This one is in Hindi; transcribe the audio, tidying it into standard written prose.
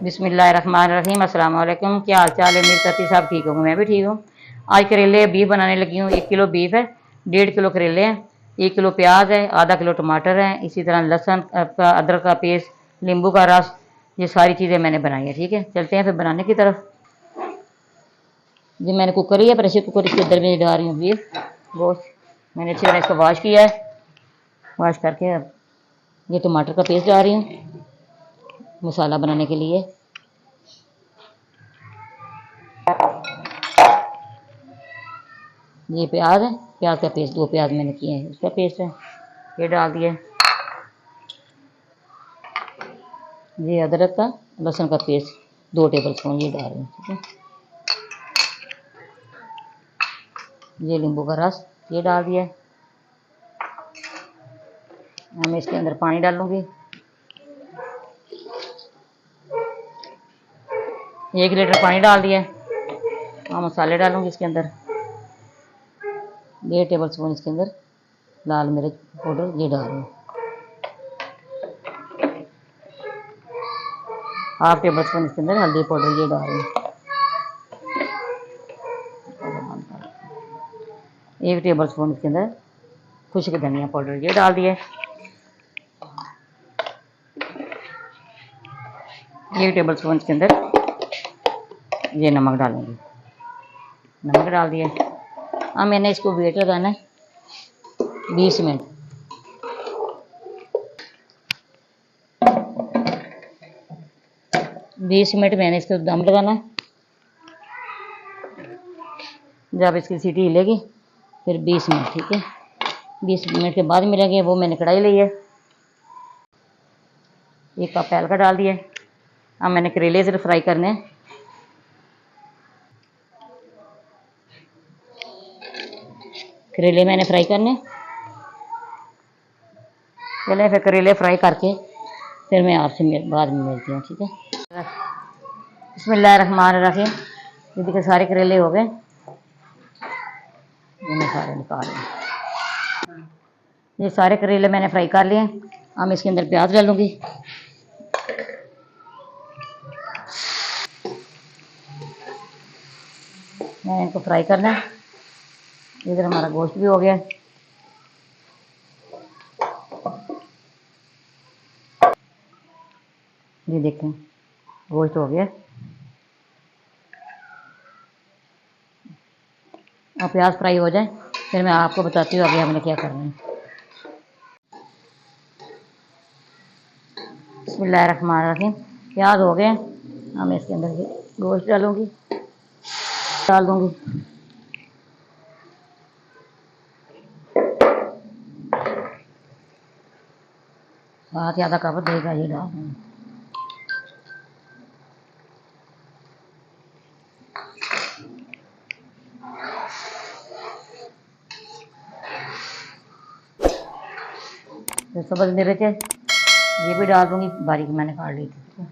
बिस्मिल्लाहिर्रहमानिर्रहीम। अस्सलाम वालेकुम। क्या हाल चाल है? मेरी करती साहब ठीक होंगे, मैं भी ठीक हूँ। आज करेले बीफ बनाने लगी हूँ। 1 किलो बीफ है, 1.5 किलो करेले हैं, 1 किलो प्याज है, आधा किलो टमाटर है, इसी तरह लहसुन का, अदरक का पेस्ट, नींबू का रस, ये सारी चीज़ें मैंने बनाई है। ठीक है, चलते हैं फिर बनाने की तरफ। जी मैंने कुकर लिया, प्रेशर कुकर, इसके अंदर में डाल रही हूँ बीफ गोश्त। मैंने अच्छी तरह इसको वॉश किया है। वॉश करके अब ये टमाटर का पेस्ट डाल रही हूँ मसाला बनाने के लिए। ये प्याज है, प्याज का पेस्ट, 2 प्याज मैंने किए हैं, उसका पेस्ट है, ये डाल दिया। ये अदरक का, लहसुन का पेस्ट 2 टेबल स्पून ये डाल रही हूँ। ठीक है, ये नींबू का रस ये डाल दिया। मैं इसके अंदर पानी डालूंगी, 1 लीटर पानी डाल दिया। और मसाले डालूंगी इसके अंदर, 1.5 टेबल स्पून इसके अंदर लाल मिर्च पाउडर ये डाल रही हूँ, 1/2 टेबल स्पून इसके अंदर हल्दी पाउडर ये डाल रही हूँ, 1 टेबल स्पून इसके अंदर खुश्क धनिया पाउडर ये डाल दिया, 1 टेबल स्पून इसके अंदर ये नमक डालूंगी, नमक डाल दिया। अब मैंने इसको वेट लगाना है 20 मिनट। 20 मिनट मैंने इसको दम लगाना है। जब इसकी सीटी हिलेगी फिर 20 मिनट। ठीक है, 20 मिनट के बाद मिलेंगे। वो मैंने कढ़ाई ली है, 1 कप तेल का डाल दिया। अब मैंने करेले सिर्फ फ्राई करने हैं। करेले मैंने फ्राई करने, चले फिर करेले फ्राई करके फिर मैं आपसे बाद में मिलती हूँ। ठीक है, बिस्मिल्लाहिर्रहमानिर्रहीम। ये देखिए सारे करेले हो गए, ये मैं सारे निकाल रही हूँ। ये सारे करेले मैंने फ्राई कर लिए। अब मैं इसके अंदर प्याज डालूंगी, मैं इनको फ्राई करना है। इधर हमारा गोश्त भी हो गया। ये देखें गोश्त हो गया। अब प्याज फ्राई हो जाए फिर मैं आपको बताती हूँ आगे हमने क्या करना है। बिस्मिल्लाहिर्रहमानिर्रहीम। प्याज हो गए, अब मैं इसके अंदर गोश्त डाल दूंगी। साथ ज़्यादा कप देगा ये डाल दूंगी। फिर सब्ज़ मिर्च ये भी डाल दूंगी, बारीक मैंने काट ली थी।